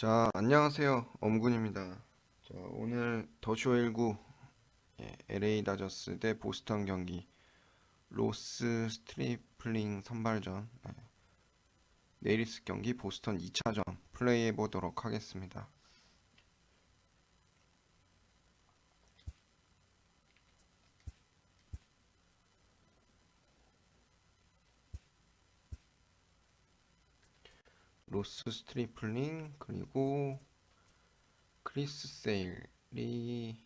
자, 안녕하세요. 엄군입니다. 자, 오늘 더쇼 19 LA 다저스 대 보스턴 경기 로스 스트리플링 선발전 내일 있을 경기 보스턴 2차전 플레이해 보도록 하겠습니다. 로스 스트리플링 그리고 크리스 세일이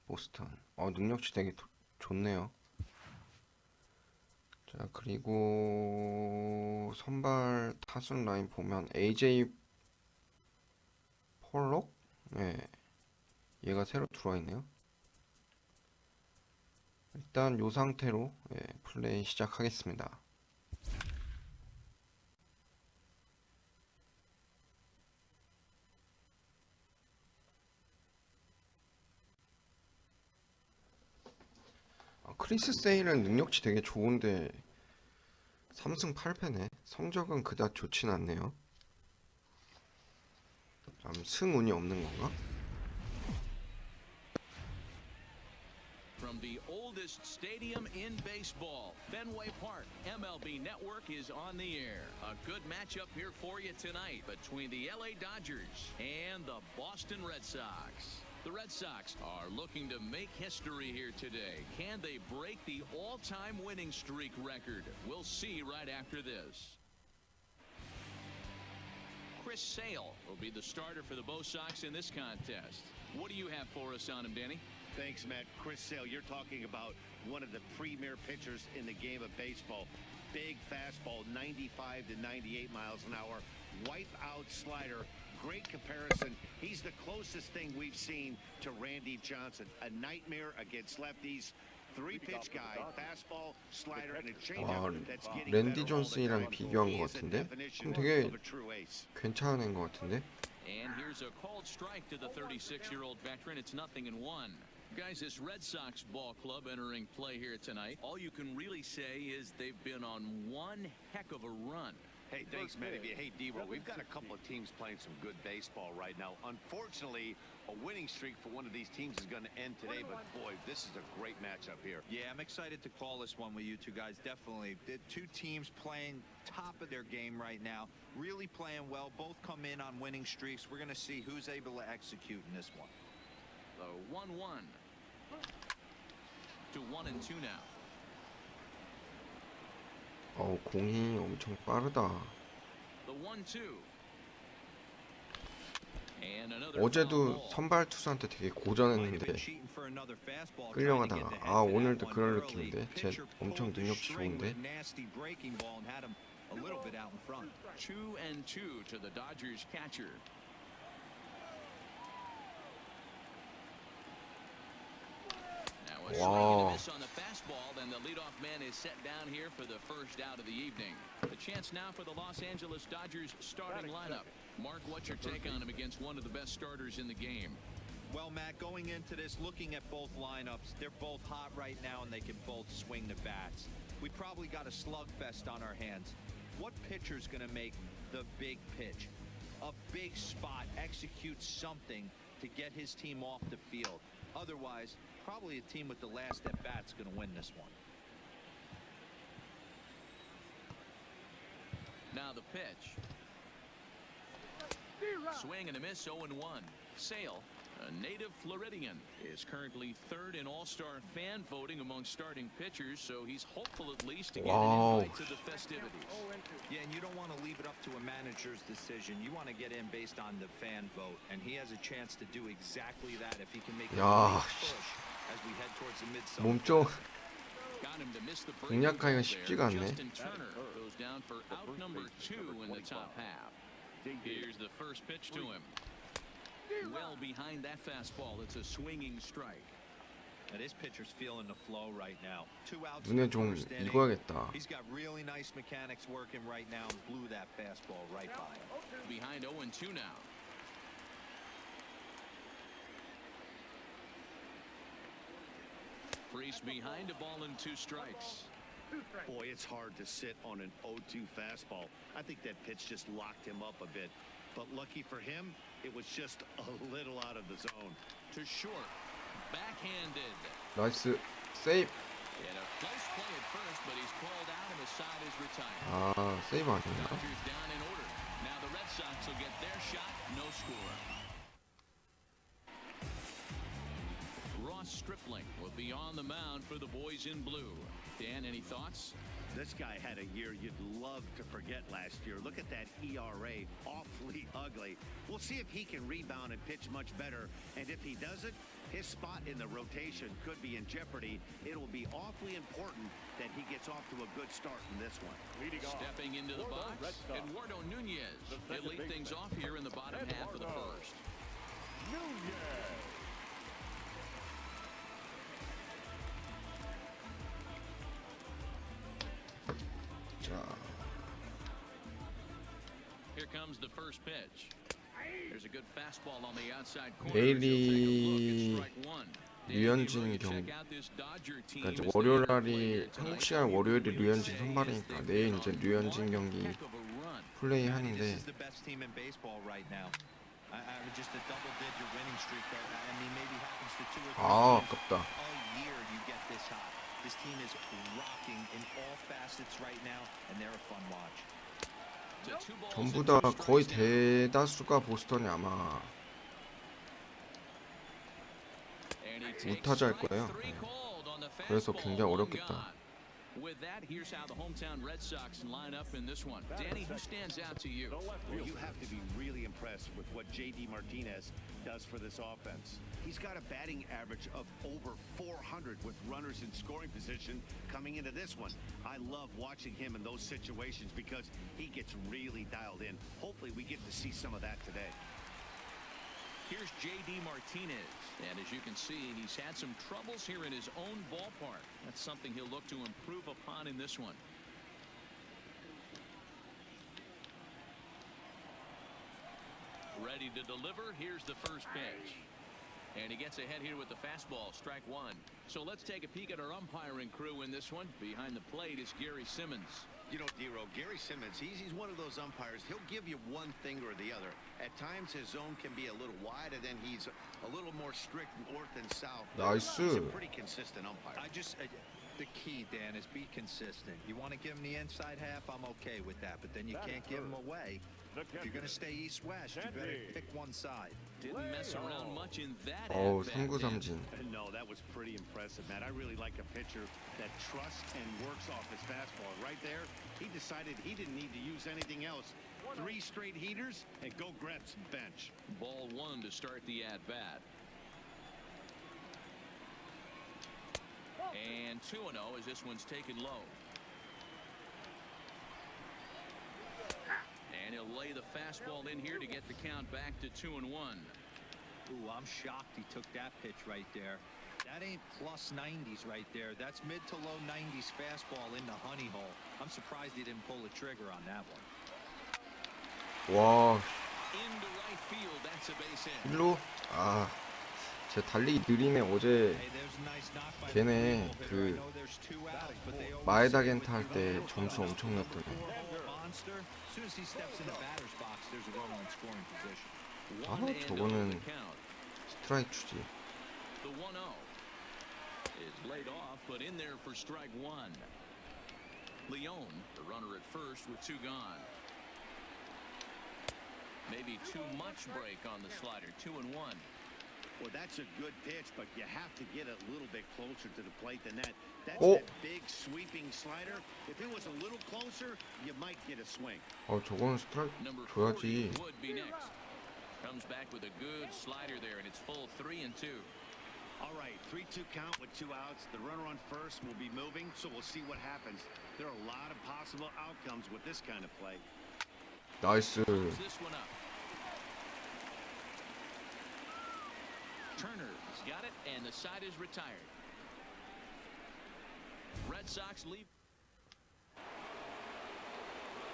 보스턴. 능력치 되게 좋네요. 자, 그리고 선발 타순 라인 보면 AJ 폴록? 네, 얘가 새로 들어와 있네요. 일단 요 상태로 플레이 시작하겠습니다. 크리스 세일은 능력치 되게 좋은데 3승 8패네. 성적은 그닥 좋진 않네요. 승운이 없는 건가? From the oldest stadium in baseball, Fenway Park, MLB Network is on the air. A good matchup here for you tonight between the La다저스 and the Boston Red Sox. The Red Sox are looking to make history here today. Can they break the all-time winning streak record? We'll see right after this. Chris Sale will be the starter for the Bo Sox in this contest. What do you have for us on him, Danny? Thanks, Matt. Chris Sale, you're talking about one of the premier pitchers in the game of baseball. Big fastball, 95 to 98 miles an hour. Wipe out slider. Great comparison. He's the closest thing we've seen to Randy Johnson. A nightmare against lefties. Three-pitch guy, fastball, slider, and a changeup that's getting 랜디 better all the 존슨이랑 time. 비교한 He 것 is the 같은데? definition 그럼 되게 of a true ace. 괜찮은 애인 것 같은데? And here's a called strike to the 36-year-old veteran. It's 0-1. Guys, this Red Sox ball club entering play here tonight, all you can really say is they've been on one heck of a run. Hey, thanks, Matty. Hey, D-Roll, we've got a couple of teams playing some good baseball right now. Unfortunately, a winning streak for one of these teams is going to end today, but boy, this is a great matchup here. Yeah, I'm excited to call this one with you two guys, definitely. The two teams playing top of their game right now, really playing well, both come in on winning streaks. We're going to see who's able to execute in this one. The 1-1 to 1-2 now. 공이 엄청 빠르다. The 1-2. And another 어제도 선발 투수한테 되게 고전했는데 끌려가다가 오늘도 그럴 느낌인데 쟤 엄청 능력치 좋은데. 2-2 to the Dodgers catcher. Now a swing and a miss on the fastball, then the leadoff man is set down here for the first out of the evening. A chance now for the Los Angeles Dodgers starting lineup. Mark, what's your take on him against one of the best starters in the game? Well, Matt, going into this, looking at both lineups, they're both hot right now and they can both swing the bats. We probably got a slugfest on our hands. What pitcher's going to make the big pitch? A big spot, execute something to get his team off the field. Otherwise, probably a team with the last at bat's going to win this one. Now the pitch. Swing and a miss, 0-1. Sale, a native Floridian, is currently third in All-Star fan voting among starting pitchers, so he's hopeful at least to get an invite to the festivities. Yeah, and you don't want to leave it up to a manager's decision. You want to get in based on the fan vote, and he has a chance to do exactly that if he can make a big push as we head towards the midsummer. 몸쪽 Got him to miss the break. 공략하기가 쉽지가 않네. Justin Turner goes down for out number 2 in the top half. Here's the first pitch to him. Well behind that fastball. It's a swinging strike. Now this pitcher's feeling the flow right now. 2 outs. 눈에 좀 익어야겠다. He's got really nice mechanics working right now and blew that fastball right by him. Behind 0-2 now. Freese behind, a ball and 2 strikes. Boy, it's hard to sit on an 0-2 fastball. I think that pitch just locked him up a bit. but lucky for him, it was just a little out of the zone. To short. Backhanded. 나이스 세이브. And a close play at first, but he's called out and the side is retired. 아 세이브 아니야? Dodgers down in order. Now the Red Sox will get their shot. No score. Stripling will be on the mound for the boys in blue. Dan, any thoughts? This guy had a year you'd love to forget last year. Look at that ERA, awfully ugly. We'll see if he can rebound and pitch much better. And if he doesn't, his spot in the rotation could be in jeopardy. It will be awfully important that he gets off to a good start in this one. Stepping into the box, Eduardo Nunez. He'll lead things off here in the bottom half of the first. Here comes the first pitch. There's a good fastball on the outside corner. 내일이 류현진 경기. 그러니까 이제 월요일 날이 한국 시간 월요일이 류현진 선발이니까 내일 이제 류현진 경기 플레이 하는데. 아 아깝다. This team is rocking in all facets right now, and they're a fun watch. 전부 다 거의 대다수가 보스턴이 아마 우타자일 거예요. 네. 그래서 굉장히 어렵겠다. With that, here's how the hometown Red Sox line up in this one. Danny, who stands out to you? Well, you have to be really impressed with what J.D. Martinez does for this offense. He's got a batting average of over 400 with runners in scoring position coming into this one. I love watching him in those situations because he gets really dialed in. Hopefully we get to see some of that today. Here's J.D. Martinez, and as you can see, he's had some troubles here in his own ballpark. That's something he'll look to improve upon in this one. Ready to deliver. Here's the first pitch. And he gets ahead here with the fastball, strike one. So let's take a peek at our umpiring crew in this one. Behind the plate is Gary Simmons. You know, D-Row, Gary Simmons, he's one of those umpires. He'll give you one thing or the other. At times, his zone can be a little wide, and then he's a little more strict north and south. 나이스. He's a pretty consistent umpire. The key, Dan, is be consistent. You want to give him the inside half, I'm okay with that, but then you can't give him away. If you're going to stay east-west, you better pick one side. Didn't mess around much in that. 어우 삼구삼진. No, that was pretty impressive, man. I really like a pitcher that trusts and works off his fastball. Right there, he decided he didn't need to use anything else. 3 straight heaters and go grab some bench. Ball one to start the at-bat. And 2-0 as this one's taken low. And he'll lay the fastball in here to get the count back to 2-1. Ooh, I'm shocked he took that pitch right there. That ain't plus 90s right there. That's mid to low 90s fastball in the honey hole. I'm surprised he didn't pull the trigger on that one. 와 Into right field, that's a base hit. 일로 아 제 달리기 느리네. 어제 걔네 그 마에다겐타 할 때 점수 엄청 났더니. 아 저거는 스트라이크 주지. The 1-0 is laid off, but in there for strike one. Leon, the runner at first with 2 gone. Maybe too much break on the slider. 2-1. Well, that's a good pitch, but you have to get a little bit closer to the plate than that. That's Oh. that big sweeping slider. If it was a little closer, you might get a swing. 저거는 스트라이크 Number 줘야지. 40 would be next. Comes back with a good slider there, and it's full 3-2. All right, 3-2 count with 2 outs. The runner on first will be moving, so we'll see what happens. There are a lot of possible outcomes with this kind of play. 나이스. This one up. Turner's got it, and the side is retired. Red Sox leave.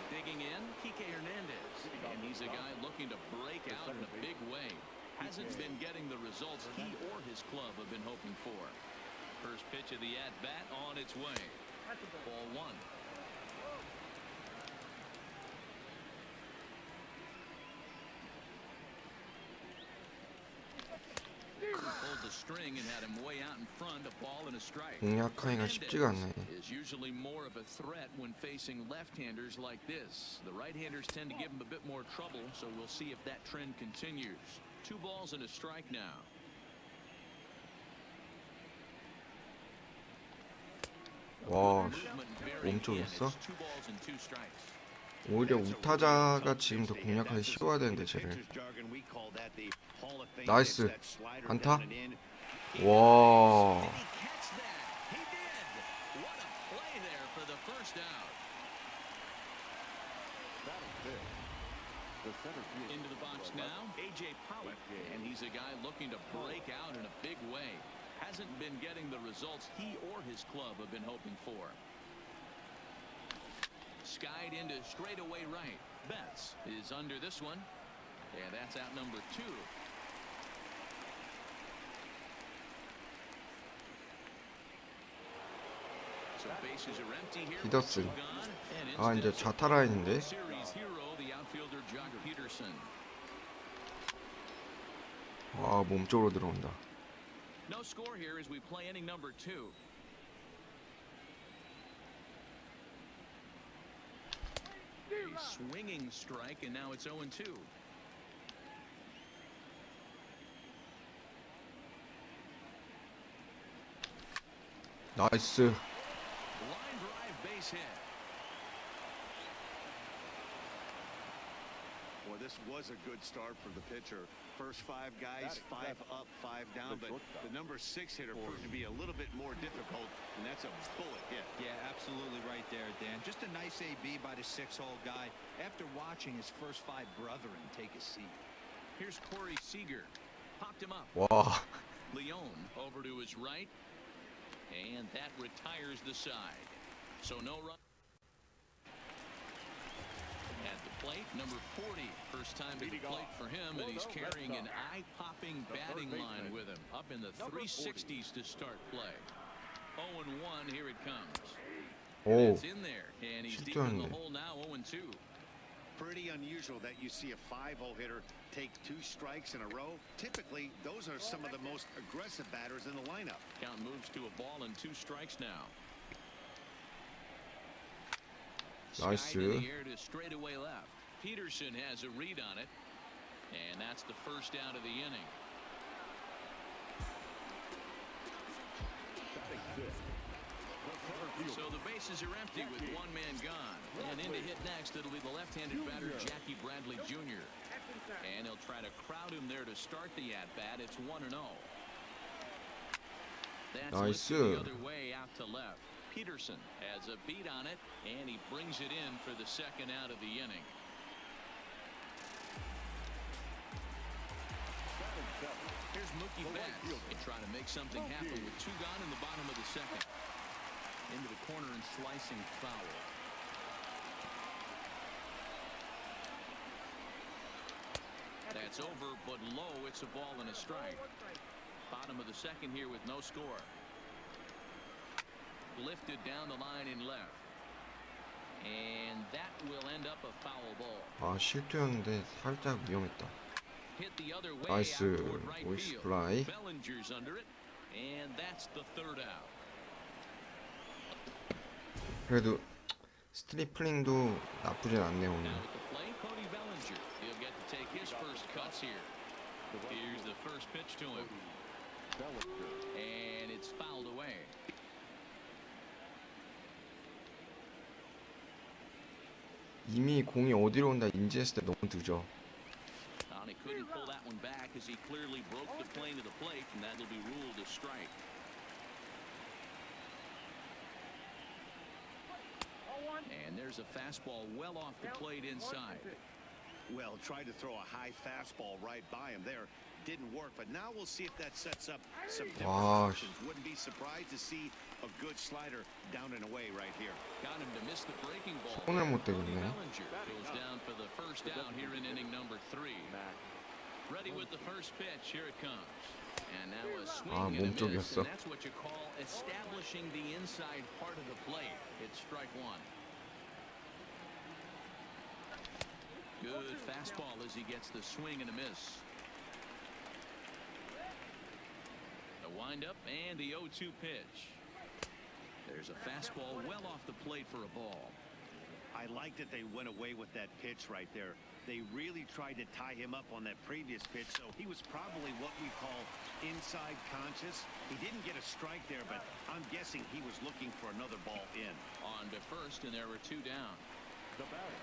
Digging in, Kike Hernandez. And he's a guy looking to break out in a big way. Hasn't been getting the results he or his club have been hoping for. First pitch of the at-bat on its way. Ball one. held the string and had him way out in front, a ball and a strike. 공략하기가 쉽지가 않네. Is usually more of a threat when facing left-handers like this. The right-handers tend to give him a bit more trouble, so we'll see if that trend continues. 2 balls and a strike now. 와, 몸쪽이었어? 오히려 우타자가 지금 더 공략하기 쉬워야 되는데 쟤를. 나이스 안타. 와, Into the box now, A.J. Pollock, and he's a guy looking to break out in a big way. Hasn't been getting the results he or his club have been hoping for. Skied into straightaway right. Betts is under this one, and that's out number 2. So bases are empty here. 히더슨. And 아, 이제 좌타 라인인데. series hero, the outfielder Jock Peterson. 아, 몸쪽으로 들어온다. No score here as we play inning number 2. A swinging strike, and now it's 0-2. 나이스. Line drive base hit. Well, this was a good start for the pitcher. First 5 guys, 5 up, 5 down, but the number 6 hitter proved to be a little bit more difficult, and that's a bullet hit. Yeah, absolutely right there, Dan. Just a nice AB by the 6-hole guy after watching his first 5 brethren take a seat. Here's Corey Seager. Popped him up. 와, Leone over to his right, and that retires the side. So no run. At the plate, number 40. First time to the plate for him, and he's carrying an eye-popping batting line with him. Up in the 360s to start play. 0-1, here it comes. 오, It's in there, and he's deep in the 실수였네. hole now, 0-2. Pretty unusual that you see a 5-hole hitter take 2 strikes in a row. Typically, those are some of the most aggressive batters in the lineup. Count moves to a ball and 2 strikes now. 나이스. Skied in the air to straightaway left. Peterson has a read on it, and that's the first out of the inning. So the bases are empty with 1 man gone. And in to hit next, it'll be the left-handed batter, Jackie Bradley Jr. And he'll try to crowd him there to start the at-bat. It's 1-0. That's Nice. lifted the other way out to left. Peterson has a beat on it, and he brings it in for the second out of the inning. Here's Mookie Betts. They try to make something happen with 2 gone in the bottom of the second. Into the corner and slicing foul. That's over, but low. It's a ball and a strike. Bottom of the second here with no score. Lifted down the line in left. And that will end up a foul ball. 아, 실투였는데 살짝 위험했다. Hit the other way 나이스. out toward right 오이스 field. 플라이. Bellinger's under it, and that's the 3rd out. 그래도 스트리플링도 나쁘진 않네 오늘. Now at the plate, Cody Bellinger. He'll get to take his first cuts here. Here's the first pitch to him. And it's fouled away. 이미 공이 어디로 온다 인지했을 때 너무 늦어. And he couldn't pull that one back as he clearly broke the plane to the plate, and that'll be ruled a strike. And there's a fastball well off the plate inside. Well, tried to throw a high fastball right by him there. Didn't work, but now we'll see if that sets up some different Wow. options. Wouldn't be surprised to see a good slider down and away right here. Got him to miss the breaking ball. 손을 못 Cody 대겠네. Bellinger goes down for the first out here in inning number 3. Ready with the first pitch. Here it comes. And now a swing 아, and a miss, 몸쪽이었어. and that's what you call establishing the inside part of the plate. It's strike 1. Good fastball as he gets the swing and a miss. The windup and the 0-2 pitch. There's a fastball well off the plate for a ball. I like that they went away with that pitch right there. They really tried to tie him up on that previous pitch, so he was probably what we call inside conscious. He didn't get a strike there, but I'm guessing he was looking for another ball in. On to first, and there were 2 down. The batter,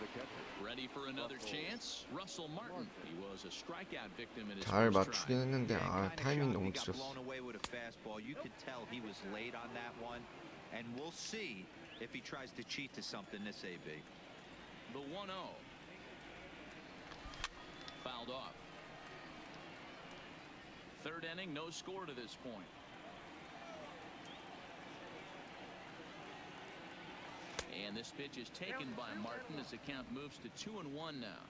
the catcher. Ready for another chance? Russell Martin. He was a strikeout victim in his 잘 first 맞추긴 try. 했는데 아 타이밍 너무 got 길었어. blown away with a fastball. You could tell he was late on that one, and we'll see if he tries to cheat to something this AB. The 1-0. Fouled off. Third inning, no score to this point. And this pitch is taken by Martin as the count moves to 2-1 now.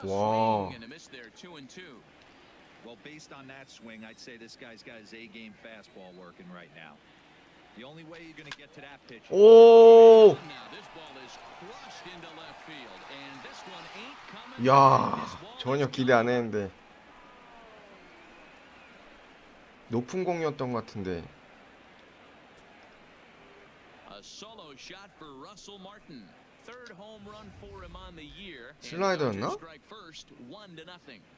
와. Swing and a miss there, 2-2. Well, based on that swing, I'd say this guy's got his A-game fastball working right now. The only way you're going to get to that pitch. 오. Now this ball is crushed into left field, and this one ain't coming. 야 This ball 전혀 is 기대 안 했는데 높은 공이었던 것 같은데. A solo shot for Russell Martin. Third home run for him on the year. 슬라이더였나? Strike first, 1-0.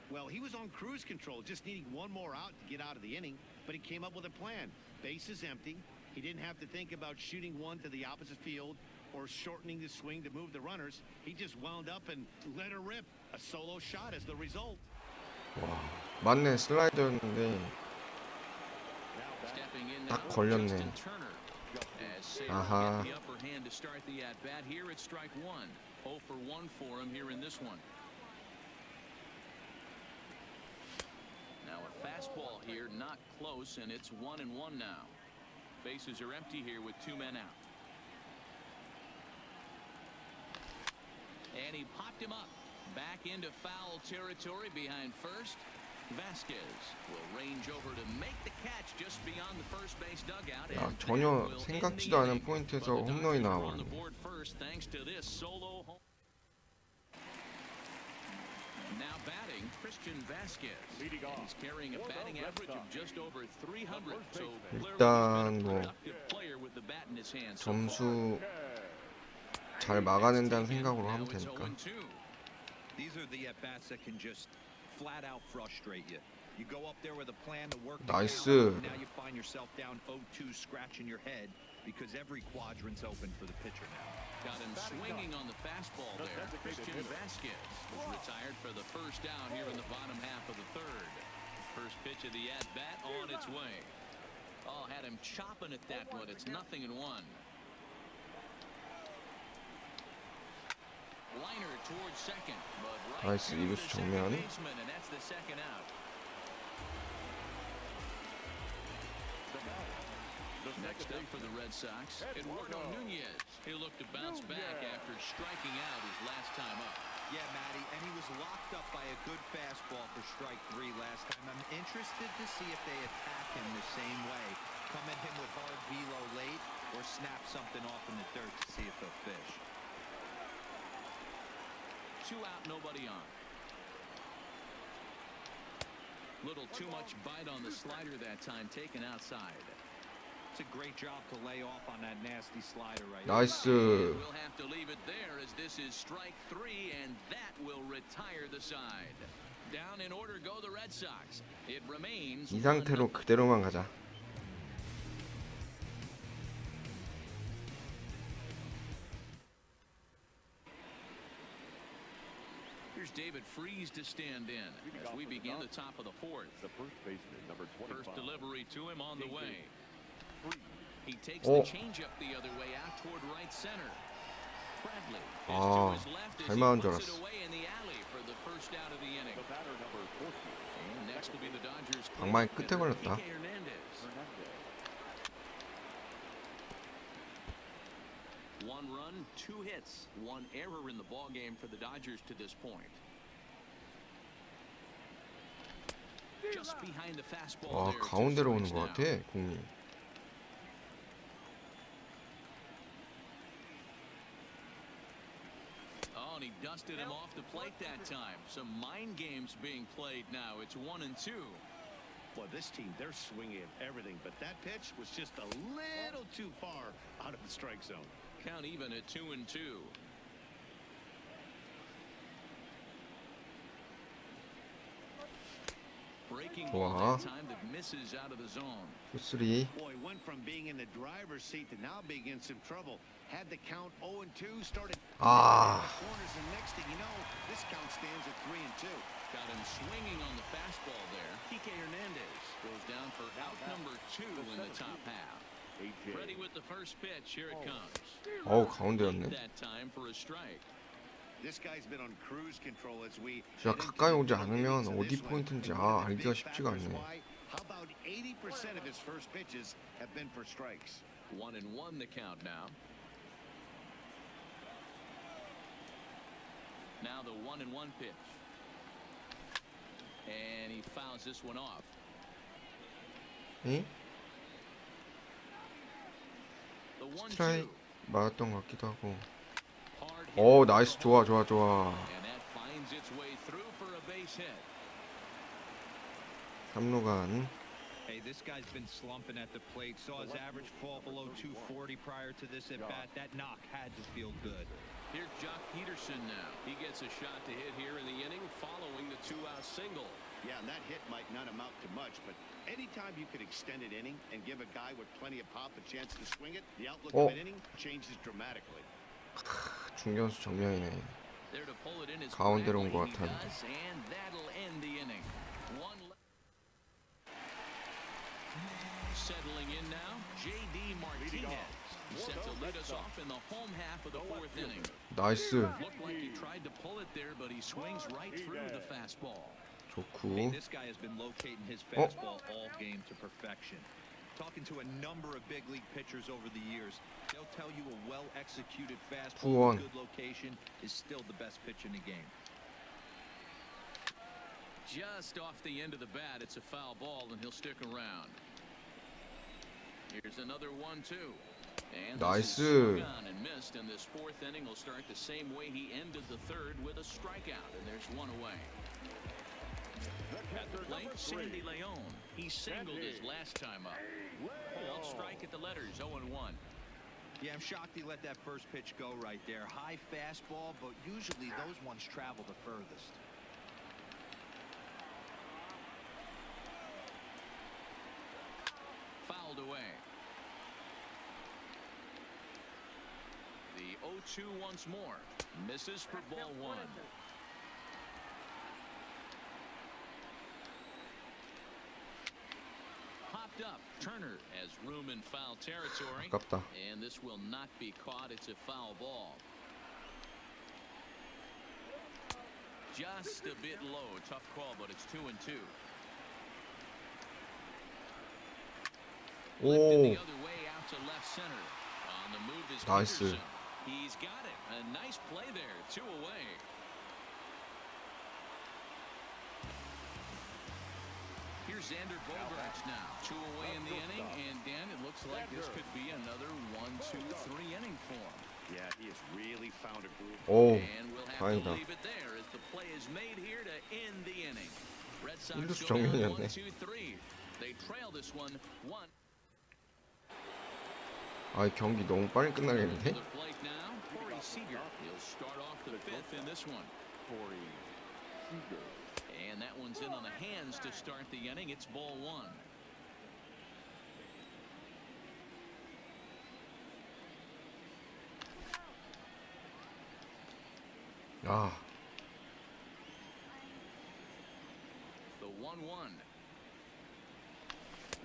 Well, he was on cruise control, just needing one more out to get out of the inning, but he came up with a plan. Bases empty. He didn't have to think about shooting one to the opposite field or shortening the swing to move the runners. He just wound up and let her rip. A solo shot as the result. 와 맞네 슬라이더였는데 Stepping in 딱 now, 걸렸네. Justin Turner. As Saber 아하. get the upper hand to start the at-bat here at strike 1. 0 for 1 for him here in this one. Now a fastball here, not close, and it's 1-1 now. Bases are empty here with 2 men out. And he popped him up. Back into foul territory behind first. Vasquez will range over to make the catch just beyond the first base dugout. 야 And 전혀 that will end 생각지도 the 않은 inning. 포인트에서 But the 홈런이 Dodgers are on 나와버리네. the board first thanks to this solo home. Now batting, Christian Vasquez. Leading off He's carrying a for the batting Red average of Sox. just over 300. So 일단 clearly he's been a 뭐 productive player with the bat in his hands so far. 점수 잘 막아낸다는 생각으로 Now 하면 it's 되니까. 0-2. These are the at-bats that can just flat out frustrate you. You go up there with a plan to work. 나이스. Now you find yourself down 0-2, scratching your head because every quadrant's open for the pitcher now. Got him swinging on the fastball there. Christian Vasquez was retired for the first out here in the bottom half of the third. First pitch of the at-bat on its way. Oh, had him chopping at that one. It's 0-1. Liner towards second, but right 나이스, to the 이루수 second 정면. baseman, and that's the second out. Next up for the Red Sox, Eduardo Nunez. He'll look to bounce back after striking out his last time up. Yeah, Matty, and he was locked up by a good fastball for strike 3 last time. I'm interested to see if they attack him the same way. Come at him with hard velo late or snap something off in the dirt to see if they'll fish. 2 out, nobody on. Little too much bite on the slider that time, taken outside. It's a great job to lay off on that nasty slider right 나이스. We'll have to leave it there as this is strike 3, and that will retire the side. Down in order go the Red Sox. It remains 이 상태로 그대로만 가자. Here's David Freese to stand in as we begin the top of the fourth. The first baseman, number 25. First delivery to him on the way. He takes Oh. the changeup the other way out toward right center. Bradley is 아, to his left as 잘 he 맞은 줄 puts it 알았어. away in the alley for the first out of the inning. The batter, number 40. And next will be the Dodgers. 방망이 끝에 걸렸다. Kike Hernandez. Hernandez. 1 run, 2 hits, 1 error in the ball game for the Dodgers to this point. Just behind the fastball 와 there, 가운데로 2 오는 strikes 것 now. 같아 공이. Oh, and he dusted him off the plate that time. Some mind games being played now. It's 1-2. Well, this team, they're swinging at everything, but that pitch was just a little too far out of the strike zone. Count even at 2-2. Breaking ball 좋아. that time that misses out of the zone. 2-3. Boy, went from being in the driver's seat to now being in some trouble. Had the count 0-2, started Ah. corners, and next thing you know, this count stands at 3-2. Got him swinging on the fastball there. Kike Hernandez goes down for out number 2 in the top half. Ready with the first pitch. Here it comes. 어우, 가운데였네. That time for a strike. This guy's been on cruise control as we 진짜 가까이 오지 않으면 어디 포인트인지 알기가 쉽지가 않네. How about 80% of his first pitches have been for strikes? 1-1 the count now. Now the 1-1 pitch. And he fouls this one off. 에? The 1-2. 스트라이크 맞았던 것 같기도 하고. Hard hit. 오, 나이스. 좋아, 좋아, 좋아. And that finds its way through for a base hit. 3루 간. Hey, this guy's been slumping at the plate. Saw his average fall below 240 prior to this at bat. That knock had to feel good. Here's Jock Peterson now. He gets a shot to hit here in the inning following the 2-out single. Yeah, and that hit might not amount to much, but anytime you could extend an inning and give a guy with plenty of pop a chance to swing it, the outlook of an inning changes dramatically. 중견수 정면이네. There to pull it in is 가운데로 온 것 Bradley. He 같았는데. does, and that'll end the inning. Settling in now, J.D. Martinez. Set to lead us off in the home half of the 4th inning. 나이스. Looked like he tried to pull it there, but he swings right through the fastball. Hey, 좋고. this guy has been locating his fastball all game to perfection. Talking to a number of big league pitchers over the years, they'll tell you a well-executed fastball with good location is still the best pitch in the game. Just off the end of the bat, it's a foul ball, and he'll stick around. Here's another 1-2. And Nice. this is swung on and missed, and this 4th inning will start the same way he ended the 3rd with a strikeout, and there's one away. At the plate, Sandy Leon. He singled his last time up. Ball strike at the letters, 0-1. Yeah, I'm shocked he let that first pitch go right there. High fastball, but usually those ones travel the furthest. Fouled away. The 0-2 once more. Misses for ball 1. Popped up. Turner has room in foul territory. 아깝다. And this will not be caught. It's a foul ball. Just a bit low. Tough call, but it's 2-2. Lifted the 오, other way out to left center. On the move is 나이스. Peterson. He's got it. A nice play there. 2 away. Here's Xander Bogaerts now. 2 away in the inning, and Dan, it looks like this could be another 1-2-3 inning for him. Yeah, he has really found a groove. 오, And we'll have 다행이다. to leave it there as the play is made here to end the inning. Red Sox 일루수 go down 정면이었네. 1-2-3. They trail this one 1. 아, 이 경기 너무 빨리 끝나겠는데? The plate now, Corey Seager. He'll start off the 5th in this one. And that one's in on the hands to start the inning. It's ball 1. 아, The 1-1.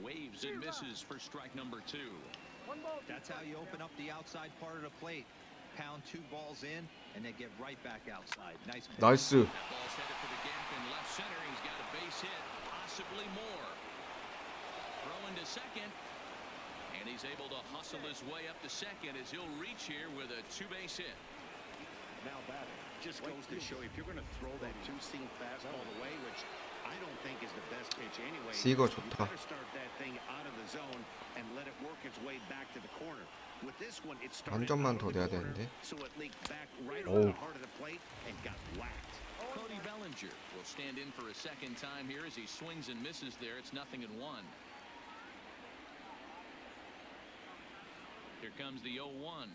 Waves and misses for strike number 2. That's how you open up the outside part of the plate. Pound 2 balls in, and they get right back outside. Nice pitch. 나이스. That ball's headed for the gap in left center. He's got a base hit, possibly more. Throw into second, and he's able to hustle his way up to second as he'll reach here with a 2-base hit. Now batting. Just goes to show you, if you're going to throw that 2-seam fastball away, which I don't think is the best pitch anyway, 시거 you 좋다. better start that thing out of the zone and let it work its way back to the corner. With this one, it 한 started 점만 out 더 of the 내야 corner, 되는데. so it leaked back right Oh. on the heart of the plate and got whacked. Cody Bellinger will stand in for a second time here as he swings and misses there. It's 0-1. Here comes the 0-1.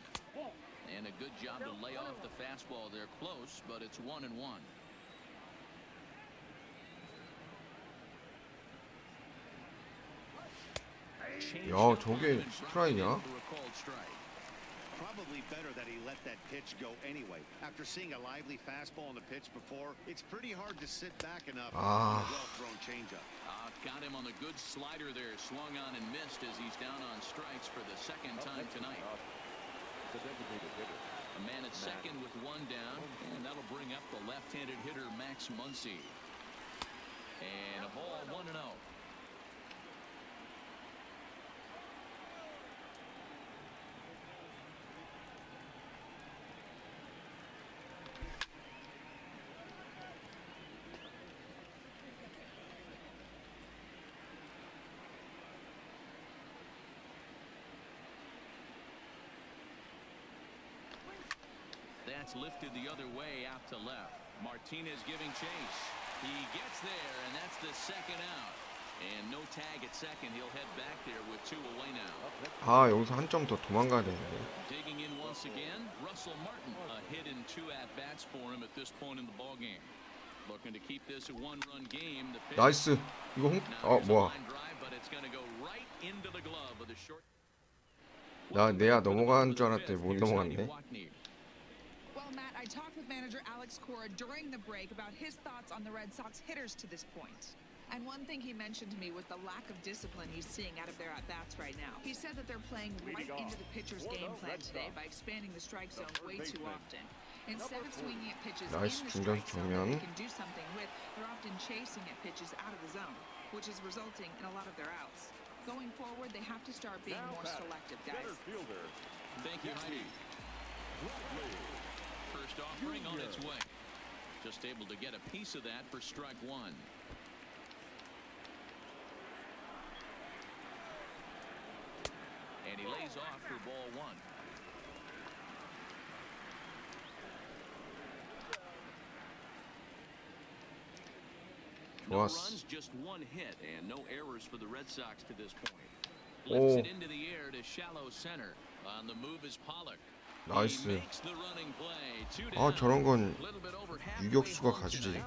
And a good job to lay off the fastball there close, but it's 1-1. 야, 저게 스트라이크야? Probably better that he let that pitch go anyway. After seeing a lively fastball on the pitch before, it's pretty hard to sit back enough on a well-thrown changeup. Got him on the good slider there, swung on and missed as he's down on strikes for the second time tonight. A man at second with one down, and that'll bring up the left-handed hitter Max Muncy. And a ball 1-0. That's lifted the other way out to left. Martinez giving chase. He gets there, and that's the second out. And no tag at second. He'll head back there with 2 away now. 아, 여기서 한 점 더 도망가야 되는데. Digging in once again, Russell Martin. A hit in 2 at-bats for him at this point in the ballgame. Looking to keep this a one-run game. The pitch. 나이스. 이거 뭐야? Line drive, but it's going to go right into the glove of the short. 내야 넘어가는 줄 알았더니 못 넘어갔네. Well, Matt, I talked with manager Alex Cora during the break about his thoughts on the Red Sox hitters to this point. And one thing he mentioned to me was the lack of discipline he's seeing out of their at-bats right now. He said that they're playing right into the pitcher's game plan today by expanding the strike zone way too often. Instead of swinging at pitches in the strike zone that they can do something with, they're often chasing at pitches out of the zone, which is resulting in a lot of their outs. Going forward, they have to start being more selective, guys. Thank you, Heidi. First offering on its way. Just able to get a piece of that for strike 1. And he lays off for ball 1. No runs, just 1 hit, and no errors for the Red Sox to this point. Lifts it into the air to shallow center. On the move is Pollock. 나이스. 아, 저런 건 유격수가 가주지.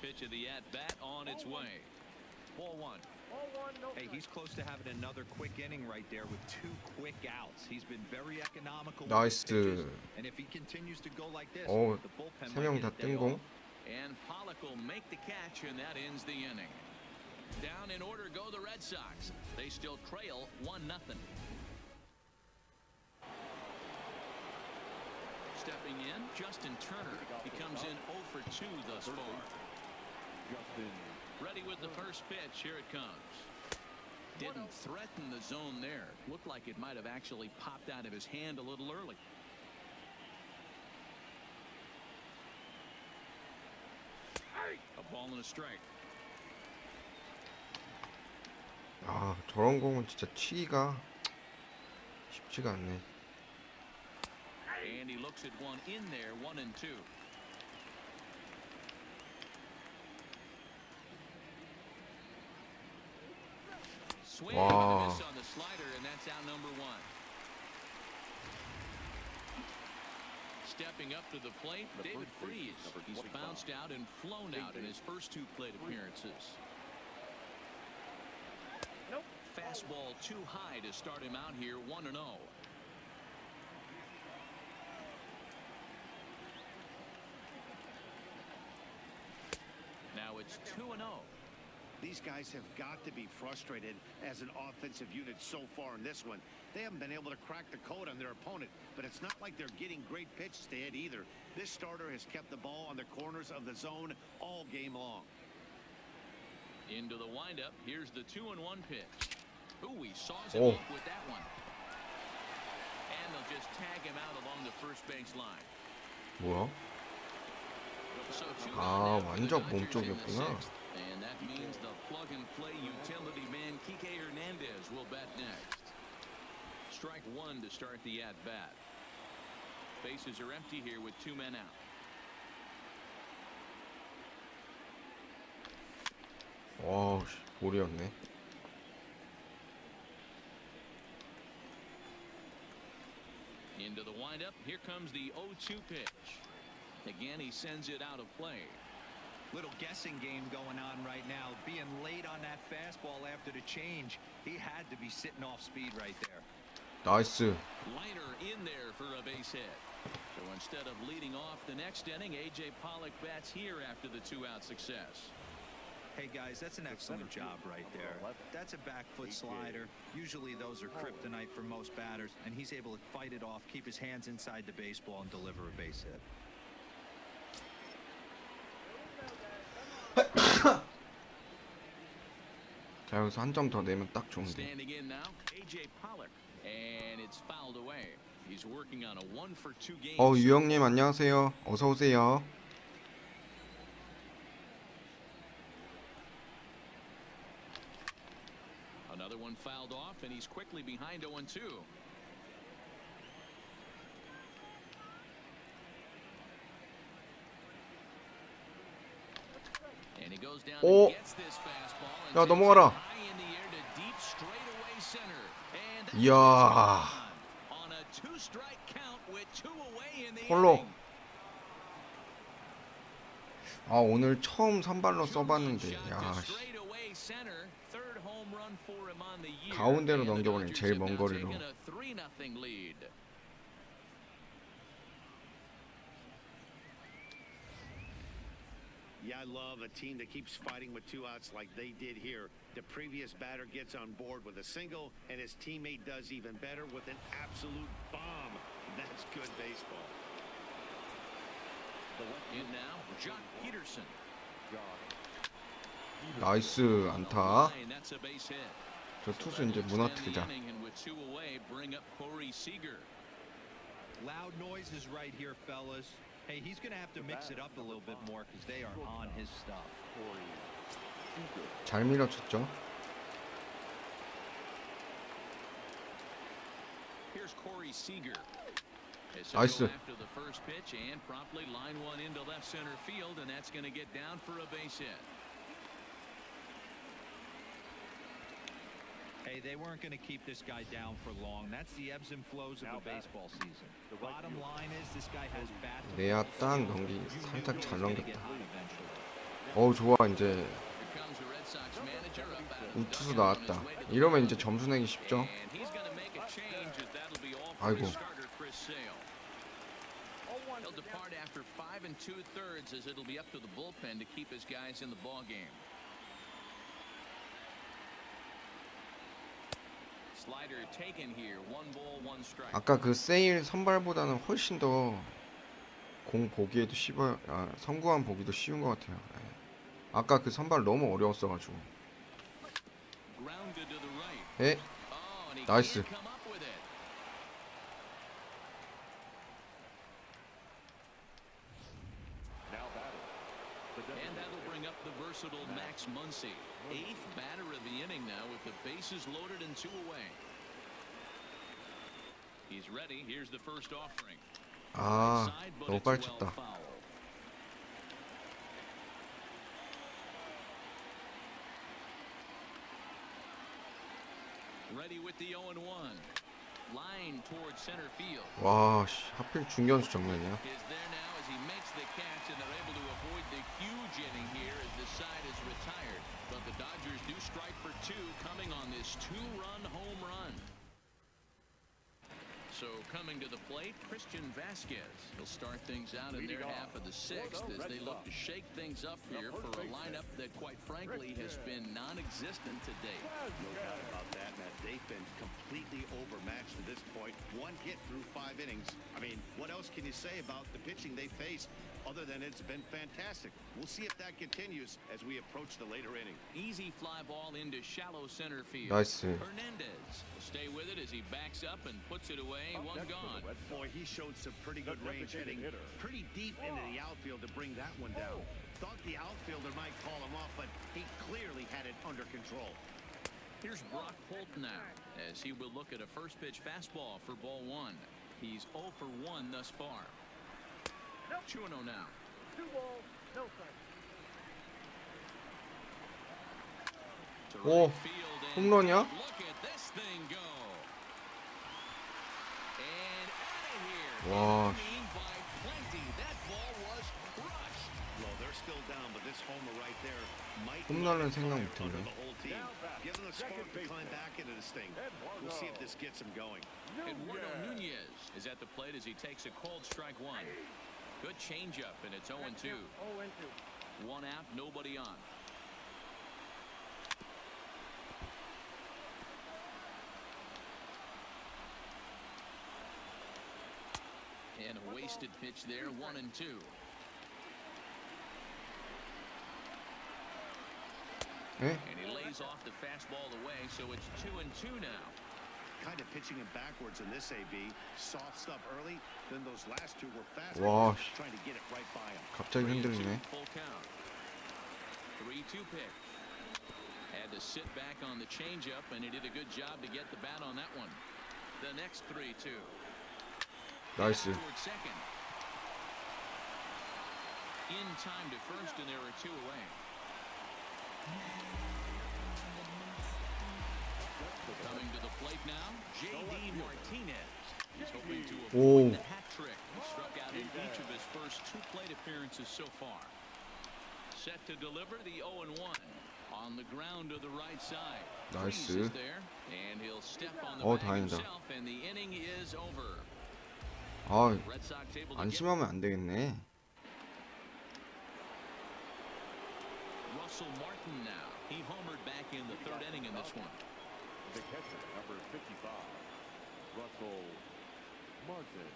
Pitch of the at-bat on its way. Ball 1. Hey, he's close to having another quick inning right there with 2 quick outs. He's been very economical. 나이스. And if he continues to go like this, 어, the bullpen 3명 다 뜬공. And Pollock will make the catch, and that ends the inning. Down in order go the Red Sox. They still trail 1-0. Stepping in, Justin Turner. He comes in 0 for 2 thus far. Ready with the first pitch. Here it comes. Didn't threaten the zone there. Looked like it might have actually popped out of his hand a little early. A ball and a strike. 아, 저런 공은 진짜 치기가 쉽지가 않네. And he looks at one in there, 1-2. Swing and a miss on the slider, and that's out number 1. Stepping up to the plate, David Freese. He's bounced out and flown out in his first 2 plate appearances. Fastball too high to start him out here, 1-0. Now it's 2-0. These guys have got to be frustrated as an offensive unit so far in this one. They haven't been able to crack the code on their opponent, but it's not like they're getting great pitches to hit either. This starter has kept the ball on the corners of the zone all game long. Into the windup. Here's the 2-1 pitch. Ooh, he saws him off with that one. And they'll just tag him out along the first base line. 뭐야? So 아, 완전 몸 쪽이었구나. And that means the plug-and-play utility man Kike Hernandez will bat next. Strike one to start the at-bat. Bases are empty here with 2 men out. 와우, 볼이었네. Into the windup. Here comes the 0-2 pitch. Again, he sends it out of play. Little guessing game going on right now. Being late on that fastball after the change. He had to be sitting off speed right there. 나이스. Liner in there for a base hit. So instead of leading off the next inning, A.J. Pollock bats here after the 2-out success. Hey guys, that's an excellent job right there. That's a back foot slider. Usually those are kryptonite for most batters, and he's able to fight it off, keep his hands inside the baseball, and deliver a base hit. 자, 여기서 한 점 더 내면 딱 좋은데. Standing in now, A.J. Pollock, and it's fouled away. He's working on a 1-for-2 game. 유영님 안녕하세요. 어서 오세요. Another one fouled off, and he's quickly behind 0-2. And he goes down and gets this fastball and 야, takes it 넘어가라. high in the air to deep straightaway center. And 이야. on a 2-strike count with 2 away in the 홀로. inning. 아, 오늘 처음 선발로 써봤는데, 야, 씨. Straightaway center. Third home run for him on the year. 가운데로 And the 넘겨버린 Dodgers 제일 have 먼 now 거리로. taken a 3-0 lead. Yeah, I love a team that keeps fighting with 2 outs like they did here. The previous batter gets on board with a single, and his teammate does even better with an absolute bomb. That's good baseball. In now, Jock Peterson. 나이스 안타. Line, that's a base hit. 저 투수 이제 무너뜨리자. And with 2 away, bring up Corey Seager. Loud noises right here, fellas. Hey, he's going to have to mix it up a little bit more because they are on his stuff. 잘 밀어쳤죠. Here's Corey Seager. 나이스. After the first pitch and promptly line one into left center field, and that's going to get down for a base hit. Hey, they weren't going to keep this guy down for long. That's the ebbs and flows of the baseball season. The bottom line is this guy has bat to 내야 딱 넘기 살짝 잘 넘겼다. eventually. 좋아 이제 Here comes the Red Sox manager up out of the 우투수 dugout 나왔다. on his way to the 이러면 mound. 이제 점수 내기 쉽죠. And he's going to make a change as that'll be all for 아이고. his starter Chris Sale. He'll depart after 5 2/3 as it'll be up to the bullpen to keep his guys in the ball game. Slider taken here. 1-1 strike. 아까 그 세일 선발보다는 훨씬 더 공 보기에도 선구안 보기도 쉬운 것 같아요. 아까 그 선발 너무 어려웠어가지고. Grounded to the right. 예, Oh, and he 나이스. can't come up with it. And that'll bring up the versatile Max Muncy. 8th batter of the inning now with the bases loaded and 2 away. He's ready. Here's the first offering. 아, Side, but 너무 it's 빨리 well 쳤다. foul. Ready with the 0-1. Line towards center field. 와, 씨, 하필 중견수 정면이야. Is there now as he makes the catch, and they're able to avoid the huge inning here as the side is retired. But the Dodgers do strike for 2 coming on this 2-run home run. So coming to the plate, Christian Vasquez. He'll start things out in their half of the sixth as they look to shake things up here for a lineup that, quite frankly, has been non-existent to date. No doubt about that, Matt. They've been completely overmatched to this point. One hit through 5 innings. I mean, what else can you say about the pitching they faced other than it's been fantastic? We'll see if that continues as we approach the later inning. Easy fly ball into shallow center field. 나이스. Hernandez will stay with it as he backs up and puts it away. One gone. Boy, he showed some pretty good range hitting pretty deep into the outfield to bring that one down. Thought the outfielder might call him off, but he clearly had it under control. Here's Brock Holt now as he will look at a first pitch fastball for ball 1. He's 0 for 1 thus far. 2-0 now. 2 balls, no strikes. To 오, right field and 홈런이야? look at this thing go. And out of here. 와, Mean by plenty. That ball was crushed. Well, they're still down, but this homer right there might 홈런은 생각 under 못했네. the whole team. Give them a spark to climb back into this thing. We'll see if this gets them going. Eduardo Nunez is at the plate as he takes a cold strike 1. Good changeup, and it's 0-2. 0-2. 1 out, nobody on. And a wasted pitch there, 1-2. 에? And he lays off the fastball away, so it's 2-2 now. Kind of pitching him backwards in this AB. Soft stuff early, then those last 2 were fast. 와, Trying to get it right by him. 갑자기 3-2 흔들리네. full count. 3-2 pitch. Had to sit back on the changeup, and he did a good job to get the bat on that one. The next 3-2. 나이스. Toward second. In time to first, and there are 2 away. Coming to the plate now, J.D. Martinez. He's hoping to avoid the hat trick. He struck out in each of his first 2 plate appearances so far. Set to deliver the 0-1 on the ground to the right side. 나이스. Freeze is there, and he'll step on the bag 다행이다. himself, and the inning is over. 아, Red Sox able to get 안심하면 안 되겠네. Russell Martin now. He homered back in the 3rd inning in this one. The catcher, number 55, Russell Martin.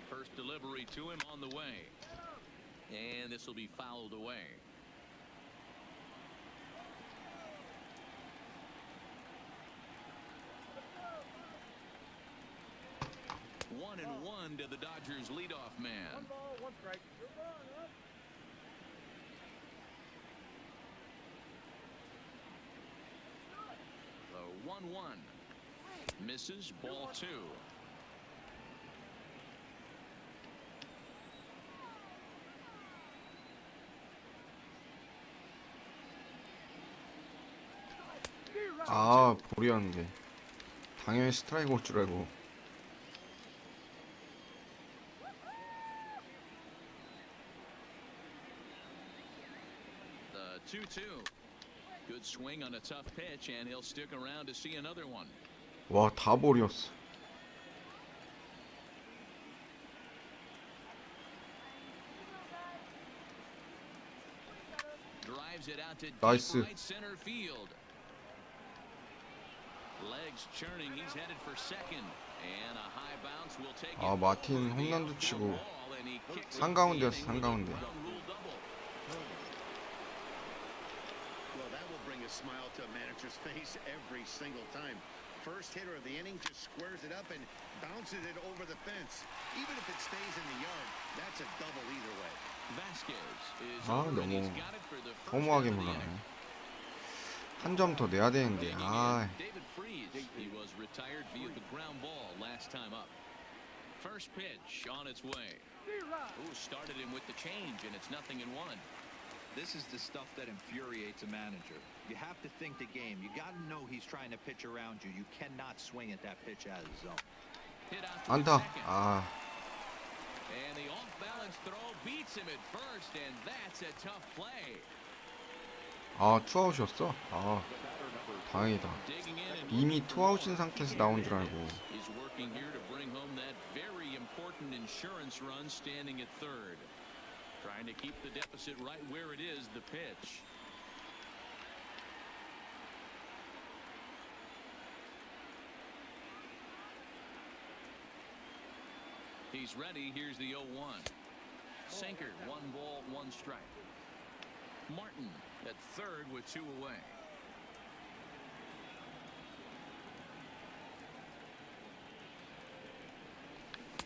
First delivery to him on the way. And this will be fouled away. One and one to the Dodgers leadoff man. 1 ball, 1 strike. The 1-1 misses, ball 2. 아, 볼이었는데. 당연히 스트라이크 올 줄 알고. The 2-2. Good swing on a tough pitch, and he'll stick around to see another one. 와, 다 볼이었어. Drives it out to 나이스. deep right center field. Legs churning. He's headed for second. And a high bounce will take it 아, 마틴 over the 홈런도 outfield 치고 wall, and he kicks it 상가운데였어, deep with a 상가운데. ground rule double. Well, that will bring a smile to a manager's face every single time. First hitter of the inning just squares it up and bounces it over the fence. Even if it stays in the yard, that's a double either way. Vasquez is 아, over, and 너무 he's got it for the first 허무하게 out of the 물러가네. inning. 한 점 더 내야 되는데. Digging 아, in, David Freese. He was retired via the ground ball last time up. First pitch on its way. Ooh, started him with the change, and it's 0-1. This is the stuff that infuriates a manager. You have to think the game. You got to know he's trying to pitch around you. You cannot swing at that pitch out of the zone. Hit out to 안타. second. 아, And the off-balance throw beats him at first, and that's a tough play. 아, 투아웃이었어? 아, 다행이다. 이미 투아웃인 상태에서 나온 줄 알고. Is working here to bring home that very important insurance run standing at third. Trying to keep the deficit right where it is, the pitch. He's ready. Here's the 0-1. Sinker, 1 ball, 1 strike. Martin at third with 2 away.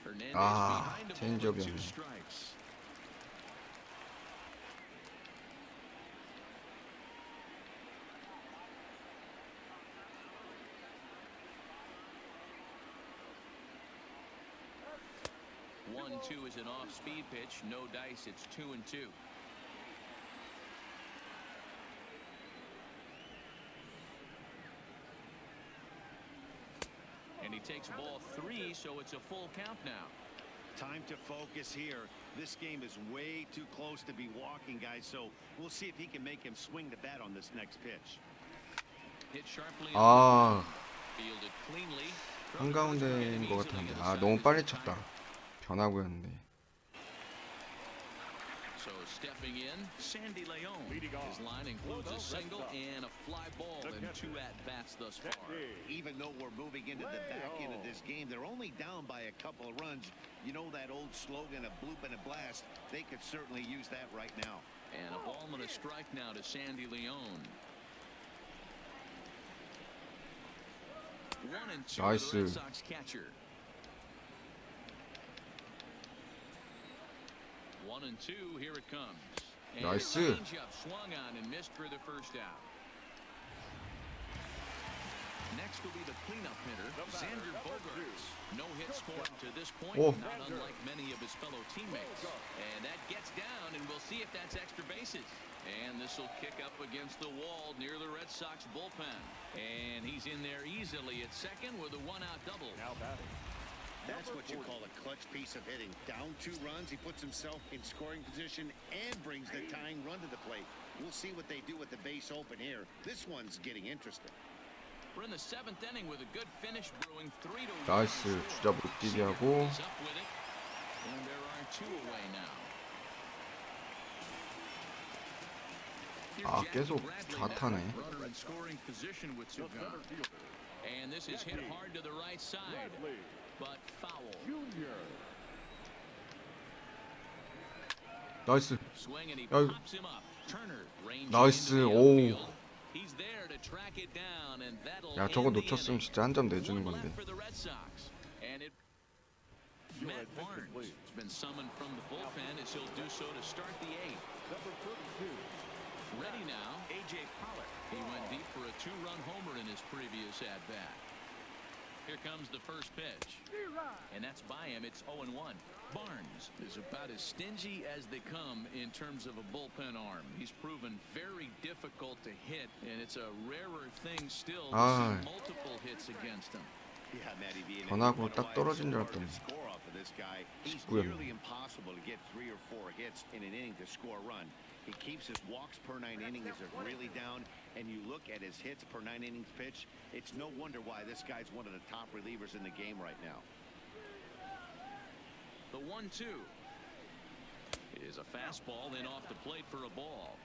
Hernandez 아, behind the ball with 체인지업이었네. 2 strikes. One, two is an off-speed pitch. No dice. It's 2-2. And he takes ball 3, so it's a full count now. Time to focus here. This game is way too close to be walking, guys, so we'll see if he can make him swing the bat on this next pitch. Hit sharply. 아, Fielded cleanly. 한가운데인 것 같은데. 아, 너무 빨리 쳤다. 변화구였는데. So stepping in, Sandy Leon. His line includes a single and a fly ball and 2 at-bats thus far. Even though we're moving into the back end of this game, they're only down by a couple of runs. You know that old slogan, a bloop and a blast? They could certainly use that right now. And a ball and a strike now to Sandy Leon. 1-2 to the Red 나이스. Sox catcher. 1-2, here it comes. And 나이스. the changeup swung on and missed for the first out. Next will be the cleanup hitter, Xander Bogaerts. No hit scored to this point, Oh. not unlike many of his fellow teammates. And that gets down, and we'll see if that's extra bases. And this will kick up against the wall near the Red Sox bullpen. And he's in there easily at second with a 1-out double. Now batting. That's what you call a clutch piece of hitting. Down 2 runs, he puts himself in scoring position and brings the tying run to the plate. We'll see what they do with the base open here. This one's getting interesting. We're in the 7th inning with a good finish brewing. 3-1. 나이스. 주자 못 뛰게 하고. He's up with it. And there are 2 away now. Here's 아, Jackie 계속 Bradley 좌타네. now. Runner in scoring position with 2 gone. And this is hit hard to the right side, Bradley but foul. Jr. Swing 나이스. and he 야, pops him up. Turner ranging 나이스. into the 오우. outfield. He's there to track it down, and that'll 야, 저거 end the 놓쳤으면 inning. 진짜 한 점 내주는 One 건데. left for the Red Sox. And it Matt Barnes has been summoned from the bullpen as he'll do so to start the 8th. Number 32. Ready now, A.J. Pollock. He went deep for a 2-run homer in his previous at-bat. Here comes the first pitch. And that's by him. It's 0-1. Barnes is about as stingy as they come in terms of a bullpen arm. He's proven very difficult to hit, and it's a rarer thing still to 아. see multiple hits against him. Yeah, Matty V. and 변화구 if you 딱 wanna 떨어진 줄 score 알았더니. to score off of this guy, he's 19 였네. nearly impossible to get 3 or 4 hits in an inning to score a run. He keeps his walks per 9 innings really down, and you look at his hits per 9 innings pitch, it's no wonder why this guy's one of the top relievers in the game right now. The 1-2 is a fastball, then off the plate for a ball.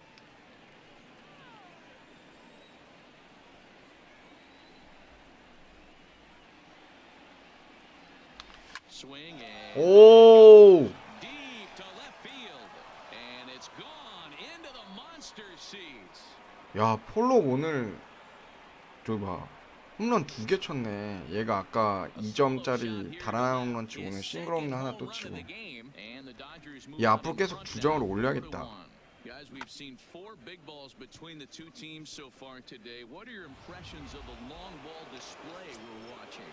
Swing and 오! deep to left field, and it's gone into the monster seats. 야, 폴록 오늘 저기 봐. 홈런 2개 쳤네. 얘가 아까 2점짜리 달아나 홈런 치고 오늘 싱글 홈런 하나 또 치고. 이 앞으로 계속 주정으로 올려야겠다. Guys, we've seen 4 big balls between the 2 teams so far today. What are your impressions of the long ball display we're watching?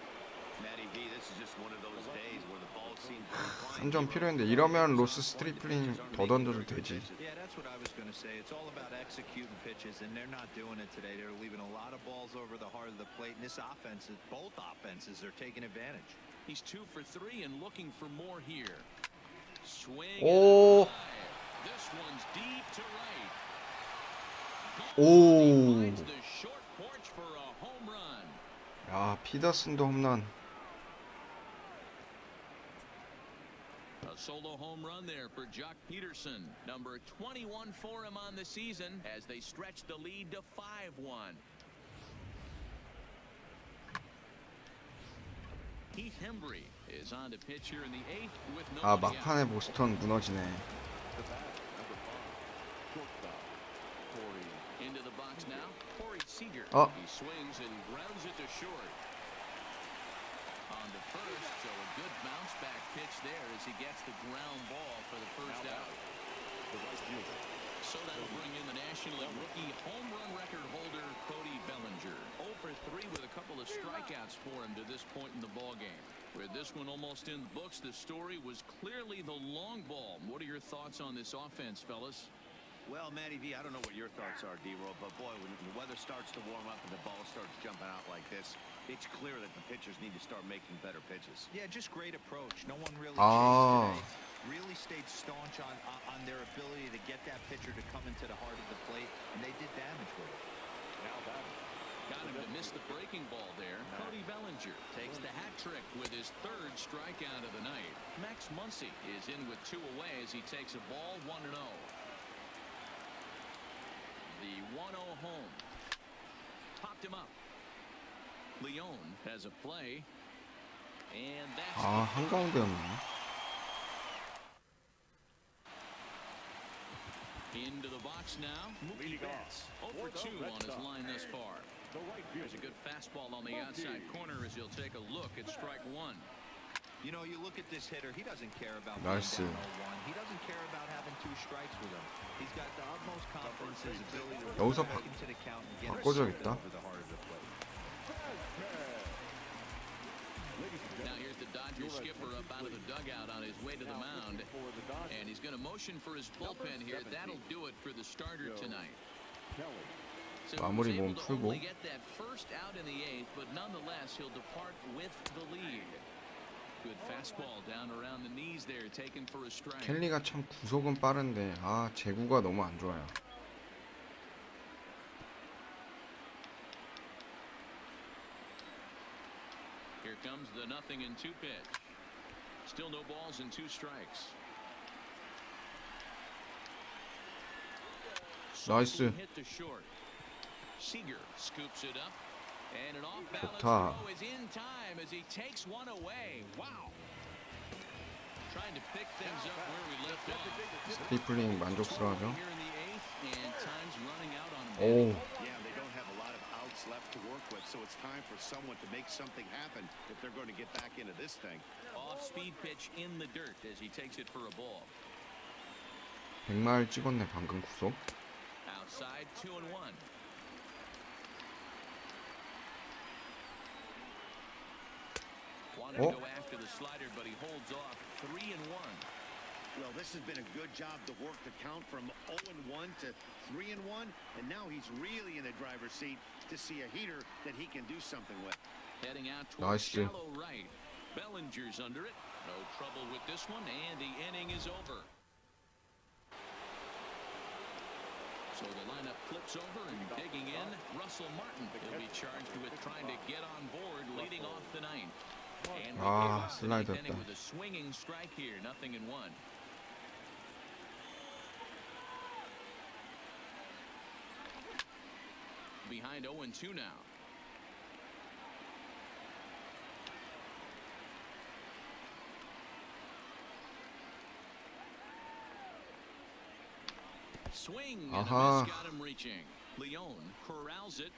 Matty V, this is just one of those days where the ball seems to be flying. 3점 필요했는데 이러면 로스 스트리플링 더 던져도 되지. Yeah, that's what I was going to say. It's all about executing pitches, and they're not doing it today. They're leaving a lot of balls over the heart of the plate, and this offense, both offenses are taking advantage. He's 2 for 3 and looking for more here. Swing. 오! This one's deep to right. 오. Finds the short porch for a home run. 야, 피더슨도 홈런. A solo home run there for Jock Peterson, number 21 for him on the season as they stretch the lead to 5-1. Heath Hembry is on to pitch here in the 8th with no 아, 막판에 보스턴 무너지네. into the box now. Corey Seager. 어. He swings and grounds it to short. On the first, so a good bounce back pitch there as he gets the ground ball for the first out. So that'll bring in the National League rookie home run record holder Cody Bellinger. 0 for 3 with a couple of strikeouts for him to this point in the ball game. With this one almost in the books, the story was clearly the long ball. What are your thoughts on this offense, fellas? Well, Matty V, I don't know what your thoughts are, D-Roll, but boy, when the weather starts to warm up and the ball starts jumping out like this, it's clear that the pitchers need to start making better pitches. Yeah, just great approach. No one really Ah. chased today. Really stayed staunch on their ability to get that pitcher to come into the heart of the plate, and they did damage with it. Got him to miss the breaking ball there. Cody Bellinger takes the hat trick with his 3rd strikeout of the night. Max Muncy is in with 2 away as he takes a ball 1-0. The 1-0 home. Popped him up. Leon has a play. And that's 아, 한가운데였네. into the box now. Mookie Betts 0 for 2 on his line thus far. There's a good fastball on the outside corner as he'll take a look at strike 1. You know, you look at this hitter, he doesn't care about Nice. being down 0-1. He doesn't care about having 2 strikes with him. He's got the utmost confidence in his ability to 여기서 get back into the count and get 바꿔줘야겠다. over the heart of the plate. Now here's the Dodgers skipper up out of the dugout on his way to the mound. And he's going to motion for his bullpen here. That'll do it for the starter tonight. So he was 마무리 able 몸 to 풀고. only get that first out in the 8th, but nonetheless he'll depart with the lead. Good fastball down around the knees there, taken for a strike. 켈리가 참 구속은 빠른데 아, 제구가 너무 안 좋아요. Here comes the 0-2 pitch. Still no balls and 2 strikes. 나이스. Hit to short. Seager scoops it up. And an off-balance 좋다. throw is in time as he takes one away. Wow. Trying to pick things up where we left off. 스트리플링 만족스러워하죠. Here in the 8th, and time's running out on him. 오, Yeah, they don't have a lot of outs left to work with, so it's time for someone to make something happen if they're going to get back into this thing. Off-speed pitch in the dirt as he takes it for a ball. 100마일 찍었네 방금 구속. Outside 2-1. Wanted to Oh. go after the slider, but he holds off. 3-1. Well, this has been a good job to work the count from 0-1 to 3-1, and now he's really in the driver's seat to see a heater that he can do something with. Heading out towards Nice. shallow right. Bellinger's under it. No trouble with this one, and the inning is over. So the lineup flips over and digging in. Russell Martin will be charged with trying to get on board, leading off the ninth. And we 아, kick off the 슬라이드 ninth inning 했다. with a swinging strike here, 0-1. Behind 0-2 now. Swing, and a Aha. miss got him reaching. Leon corrals it,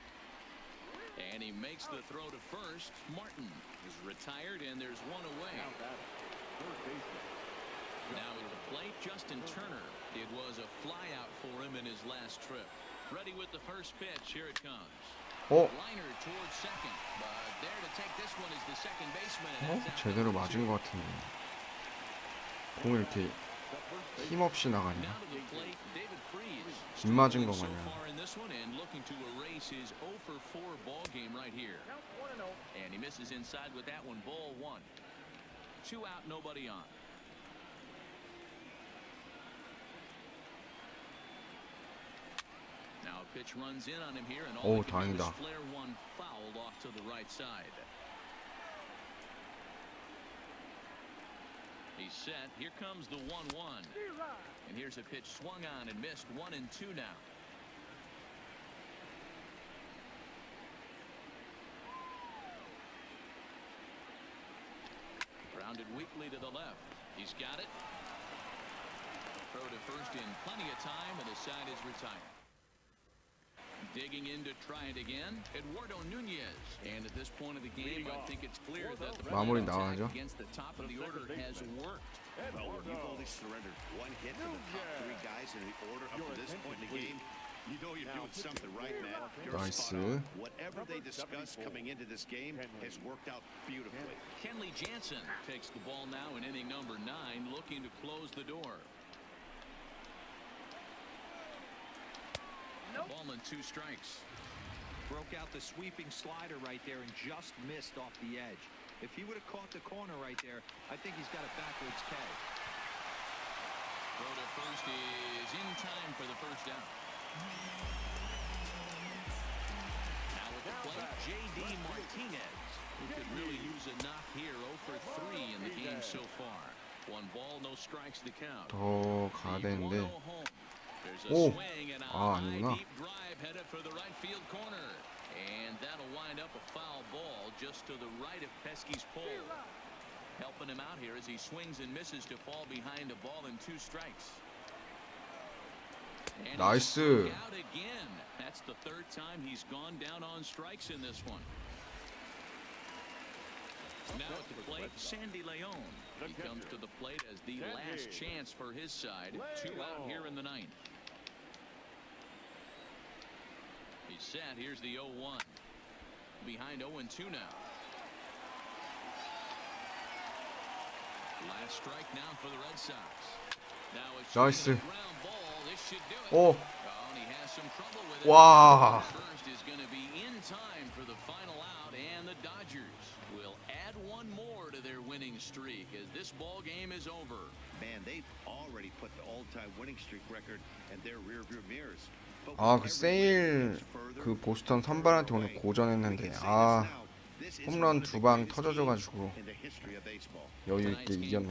and he makes the throw to first. Martin is retired, and there's one away. Now at the plate, Justin Turner. It was a flyout for him in his last trip. Ready with the first pitch. Here it comes. 어? Liner towards second, but there to take this one is the second baseman. 어? And that's out 제대로 number 맞은 2. 것 같은데. 공을 이렇게 힘없이 나가냐? Now to the plate, David Freese. 빗 맞은 거 So 마냥. far in this one and looking to erase his 0 for 4 ball game right here. And he misses inside with that one. Ball 1. 2 out, nobody on. Now a Pitch runs in on him here, and 오, all he can do is 다행이다. flare one foul off to the right side. He's set. Here comes the 1-1. And here's a pitch swung on and missed. 1-2 now. Grounded weakly to the left. He's got it. Throw to first in plenty of time, and the side is retired. Digging in to try it again, Eduardo Nunez. And at this point of the game, I think it's clear that the 마무리 attack 나와야죠. against the top of the order has worked. Well, when you've only surrendered one hit to the top three guys in the order up to this point in the game, you know you're doing something right, Matt. You're spot on. 나이스. Whatever they discussed coming into this game has worked out beautifully. Kenley Jansen takes the ball now in inning number 9, looking to close the door. Ball and 2 strikes. Broke out the sweeping slider right there and just missed off the edge. If he would have caught the corner right there, I think he's got a backwards K. Throw to first is in time for the first out. Now at the plate, J.D. Martinez, who could really use a knock here. 0 for 3 in the game so far. 1 ball, no strikes to count. 더 가야 The 되는데 1-0 home. There's a 오! swing and a 아, high 아니구나. deep drive headed for the right field corner. And that'll wind up a foul ball just to the right of Pesky's pole. Helping him out here as he swings and misses to fall behind a ball and 2 strikes. And he 나이스. struck out again. That's the 3rd time he's gone down on strikes in this one. Now at the plate, Sandy Leon. He comes to the plate as the last chance for his side. 2 out here in the 9th. He's set. Here's the 0-1. Behind 0-2 now. Last strike now for the Red Sox. Now it's 나이스. ground ball. This should do it. 오, Oh, and he has some trouble with it. 와, First is going to be in time for the final out, and the Dodgers will add 1 more to their winning streak as this ball game is over. Man, they've already put the all-time winning streak record in their rearview mirrors. But 아, with 그 every 세일 inch further, 그 보스턴 선발한테 오늘 고전했는데 아, this is 홈런 one of the 2방 greatest 터져줘가지고 games in the history of baseball. 여유 있게 이겼네.